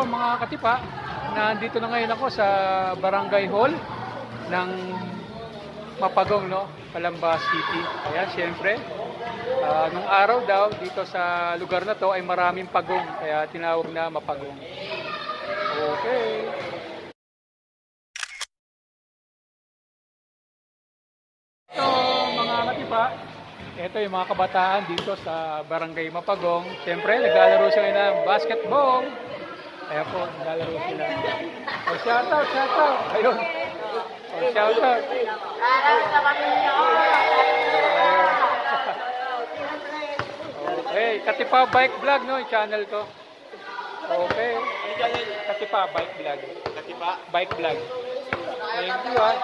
mga katipa, nandito na ngayon ako sa Barangay Hall ng Mapagong, no? Calamba City. Ayan, siyempre, nung araw daw dito sa lugar na to ay maraming pagong, kaya tinawag na Mapagong. Okay. So, mga katipa, ito yung mga kabataan dito sa Barangay Mapagong. Siyempre, naglalaro sila ng basketball. Ayan po, naglalaro sila. Oh, shoutout, shoutout. Ayun. Oh, shoutout. Okay, Katipa Bike Vlog, no? Yung channel ko. Okay. Katipa Bike Vlog. Katipa Bike Vlog. Thank you, ah.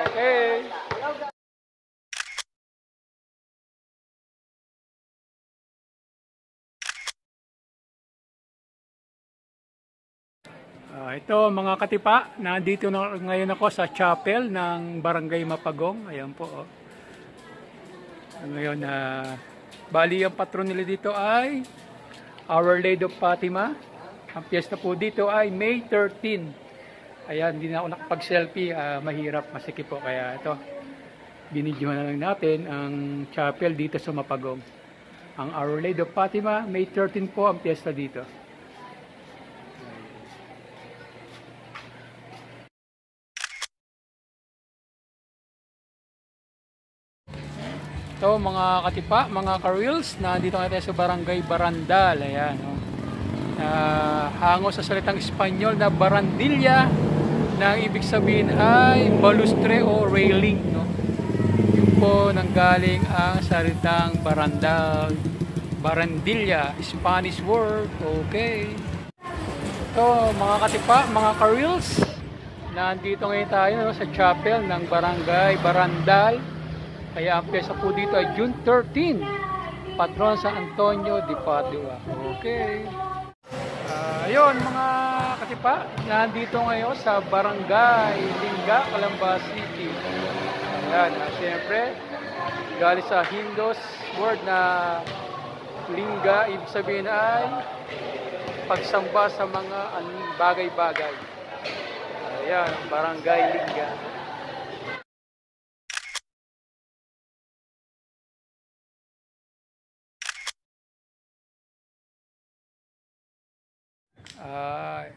Okay. Ito mga katipa, nandito na ngayon ako sa chapel ng Barangay Mapagong. Ayan po. Oh. Ngayon, bali ang patron nila dito ay Our Lady of Fatima. Ang piyesta po dito ay May 13. Ayan, hindi na ako nakapag-selfie. Mahirap, masikip po. Kaya ito, binidyohan na lang natin ang chapel dito sa Mapagong. Ang Our Lady of Fatima, May 13 po ang piyesta dito. So mga katipa, mga ka-reels, nandito nga tayo sa Barangay Barandal. Ayan, no? Hango sa salitang Espanyol na barandilla, na ibig sabihin ay balustre o railing, no? Yun po nanggaling ang salitang barandal, barandilla, Spanish word. Okay. So mga katipa, mga ka-reels, nandito ngayon tayo, no, sa chapel ng Barangay Barandal. Kaya ang pyesa po dito ay June 13, Patron San Antonio de Padua. Okay. Ayun mga katipa, nandito ngayon sa Barangay Lingga, Calamba City. Ayan, siyempre, galing sa Hindos word na Lingga, ibig sabihin ay pagsamba sa mga bagay-bagay. Ayan, Barangay Lingga.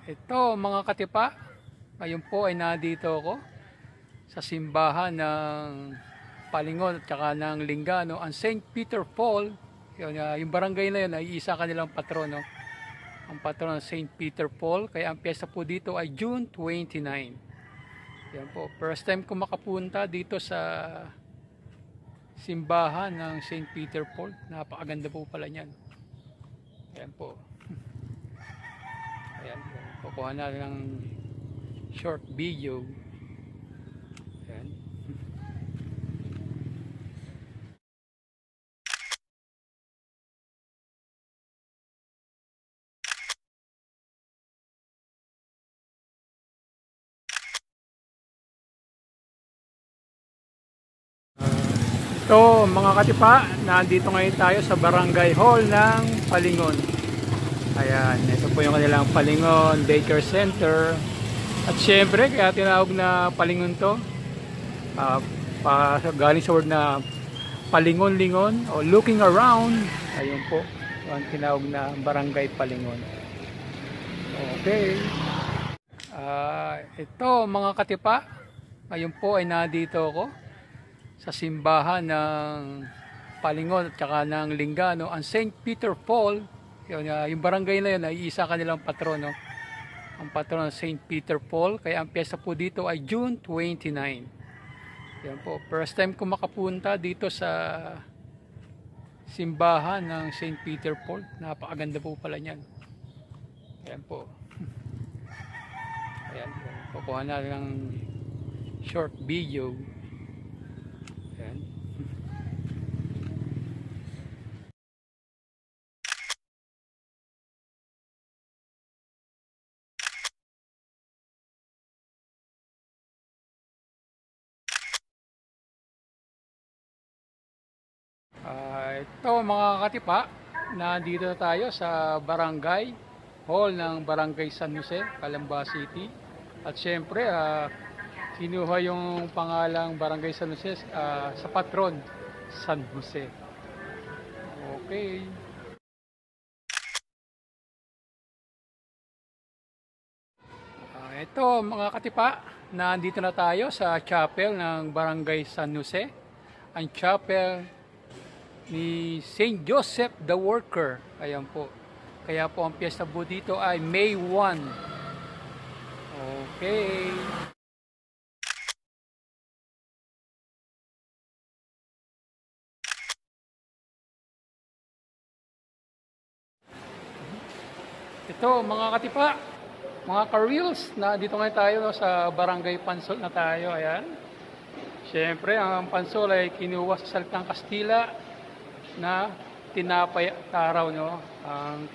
Ito mga katipa, ngayon po ay nandito ako sa simbahan ng Palingon at saka ng Lingga, no? Ang St. Peter Paul, yung barangay na yun ay isa kanilang patron, no? Ang patron ng St. Peter Paul, kaya ang piyesta po dito ay June 29. Yan po, first time ko makapunta dito sa simbahan ng St. Peter Paul. Napakaganda po pala niyan. Yan po. Ayan, kukuha na ng short video. Ayan. Ito mga katipa, nandito ngayon tayo sa Barangay Hall ng Palingon. Ayan, ito po yung kanilang Palingon Daycare Center. At syempre, kaya tinawag na Palingon to. Galing sa word na Palingon-lingon o looking around. Ayun po, ang tinawag na Barangay Palingon. Okay. Ito mga katipa, ngayon po ay nandito ako sa simbahan ng Palingon at saka ng Lingga, no? Ang St. Peter Paul. Yung barangay na yun ay isa kanilang patron, no? Ang patron ng St. Peter Paul, kaya ang piyesta po dito ay June 29. Yan po, first time ko makapunta dito sa simbahan ng St. Peter Paul. Napakaganda po pala niyan. Ayan po. Ayan po, kukuha na ng short video. Ayan. Ito mga katipa, nandito na tayo sa Barangay Hall ng Barangay San Jose, Calamba City. At syempre, kinuha yung pangalang Barangay San Jose sa patron, San Jose. Okay. Ito mga katipa, nandito na tayo sa chapel ng Barangay San Jose. Ang chapel ni Saint Joseph the Worker. Ayan po. Kaya po ang piyesta po dito ay May 1. Okay. Ito mga katipa, mga ka-reels, na dito ngayon tayo no, sa Barangay Pansol na tayo. Ayan. Siyempre, ang pansol ay kinuha sa salitang Kastila na tinapay araw, no? Ang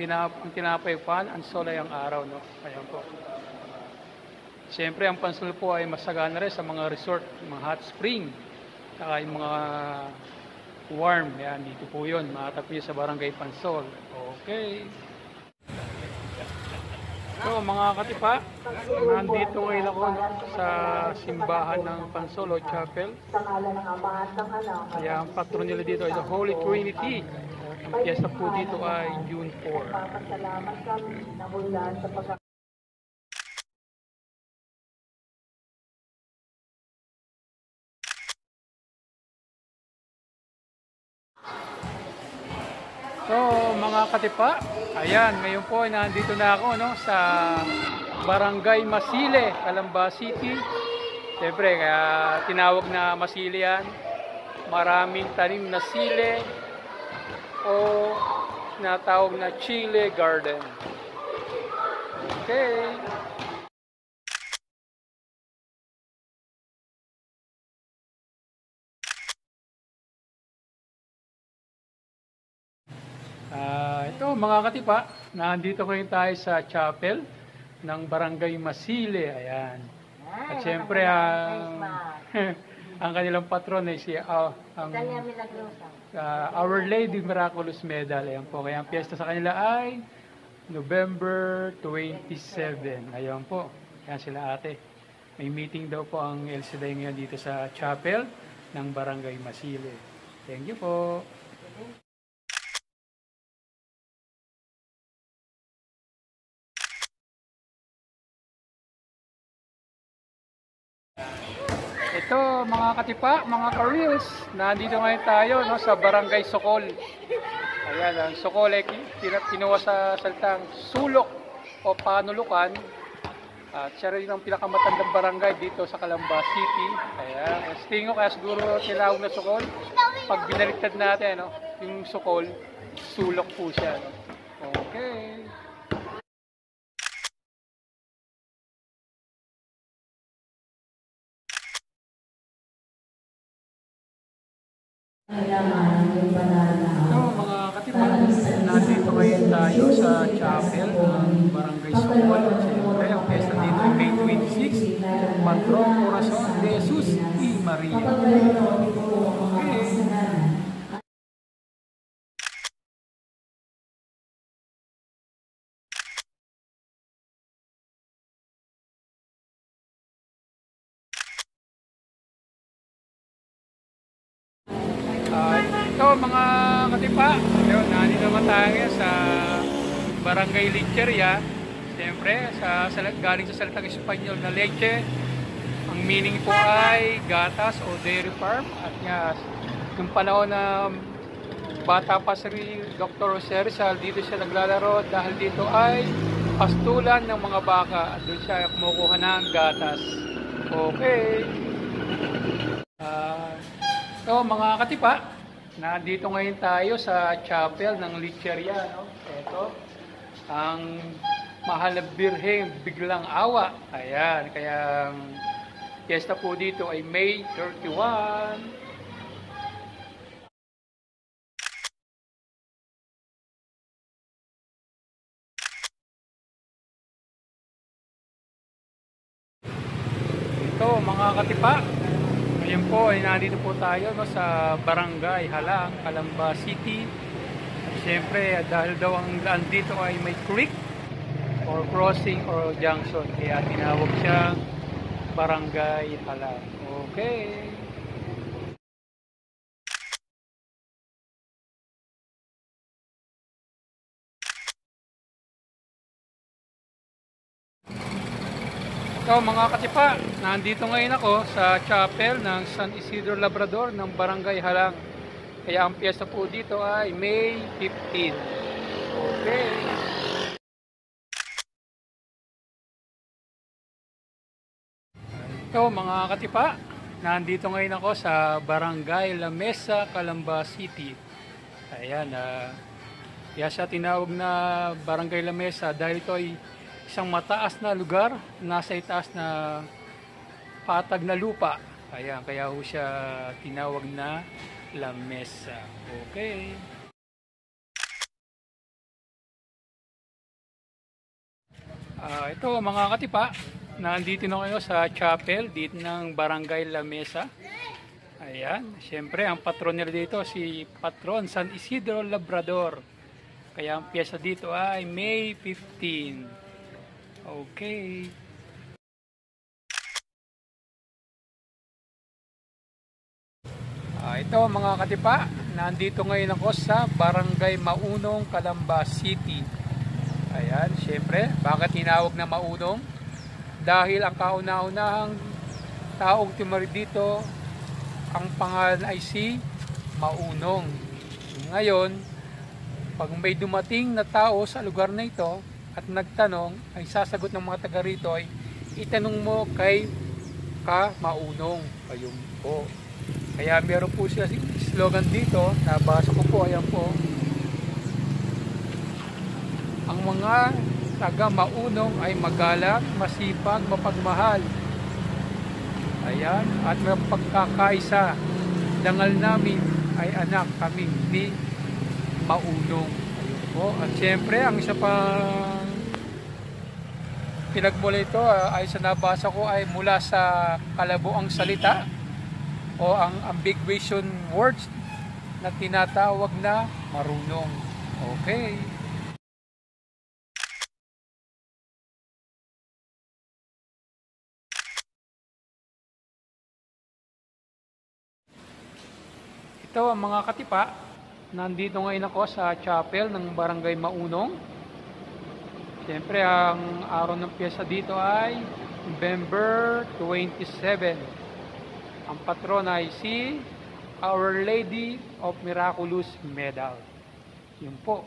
tinapay pan, ang sol ay ang araw, no? Ayan po. Siyempre, ang pansol po ay masagana rin sa mga resort, mga hot spring, saka yung mga warm. Ayan, dito po yun. Matatagpo yun sa Barangay Pansol. Okay. So mga katipa, nandito ngayon ako sa simbahan ng Pansolo Chapel. Kaya ang patron nila dito ay the Holy Trinity. Ang piyesta po dito ay June 4. So mga katipa, ayan, ngayon po ay nandito na ako no, sa Barangay Masile, Calamba City. Siyempre, kaya tinawag na Masile yan. Maraming tanim na sile o natawag na Chile Garden. Okay. Ito mga katipa, nandito ngayon tayo sa chapel ng Barangay Masile. Ayan. At syempre, ang kanilang patron ay si Our Lady Miraculous Medal. Ayan po. Kaya ang piyesta sa kanila ay November 27. Ayan po. Ayan sila ate. May meeting daw po ang LCD ngayon dito sa chapel ng Barangay Masile. Thank you po. Ito mga katipa, mga ka-reels, nandito ngayon tayo no, sa Barangay Sokol. Ayan, ang Sokol ay kinuha sa salitang sulok o panulukan. At siya rin ang pinakamatandang barangay dito sa Calamba City. Ayan, ang tingin ko kaya siguro tinawag na Sokol. Pag binaliktad natin, no, yung Sokol, sulok po siya. No? Okay. So mga katipa, nandito ngayon tayo sa chapel ng Barangay Sokol. Siyempre, ang piyesta dito ay May 26, Patron Corazon de Jesus y Maria. Okay. Ito mga katipa, yun, nandito naman tayo sa Barangay Lecheria. Siyempre, galing sa salitang Espanyol na leche. Ang meaning po ay gatas o dairy farm. At nga, yung panahon na bata pa si Dr. Jose Rizal, dito siya naglalaro dahil dito ay pastulan ng mga baka. At doon siya kumukuha ng gatas. Okay. So mga katipa, nandito ngayon tayo sa chapel ng Lecheria. No? Ito, ang Mahal na Birheng Biglang Awa. Ayan, kaya piyesta po dito ay May 31. Ito mga katipa, ngayon po ay nandito po tayo no, sa Barangay Halang, Calamba City. At syempre dahil daw ang daan dito ay may creek, or crossing or junction. Kaya tinawag siyang Barangay Halang. Okay. So mga katipa, nandito ngayon ako sa chapel ng San Isidro Labrador ng Barangay Halang. Kaya ang piyesta po dito ay May 15. Okay. So mga katipa, nandito ngayon ako sa Barangay La Mesa, Calamba City. Ayan, kaya siya tinawag na Barangay La Mesa dahil ito ay isang mataas na lugar, nasa itaas na patag na lupa. Ayan, kaya ho siya tinawag na La Mesa. Okay. Ito mga katipa, nandito na kayo sa chapel dito ng Barangay La Mesa. Ayan, siyempre ang patron nila dito si Patron San Isidro Labrador. Kaya ang piyesta dito ay May 15. Okay. Ito mga katipa, nandito ngayon ako sa Barangay Maunong, Calamba City. Ayan, syempre, bakit tinawag na Maunong? Dahil ang kauna-unahang taong timari dito, ang pangalan ay si Maunong. Ngayon, pag may dumating na tao sa lugar na ito at nagtanong, ay sasagot ng mga taga rito ay itanong mo kay Maunong. Ayun po. Kaya meron po siya slogan dito, nabasa ko po, ayan po. Ang mga taga Maunong ay magalang, masipag, mapagmahal. Ayan, at may pagkakaisa. Dangal namin ay anak kami ni Maunong. Ayun po. At siyempre, ang isa pang pinagmula ito ay sa nabasa ko ay mula sa Kalabuang Salita o ang ambiguation words na tinatawag na marunong. Okay. Ito ang mga katipa, nandito ngayon ako sa chapel ng Barangay Maunong. Siyempre ang araw ng piyesta dito ay November 27. Ang patron ay si Our Lady of Miraculous Medal. Yun po.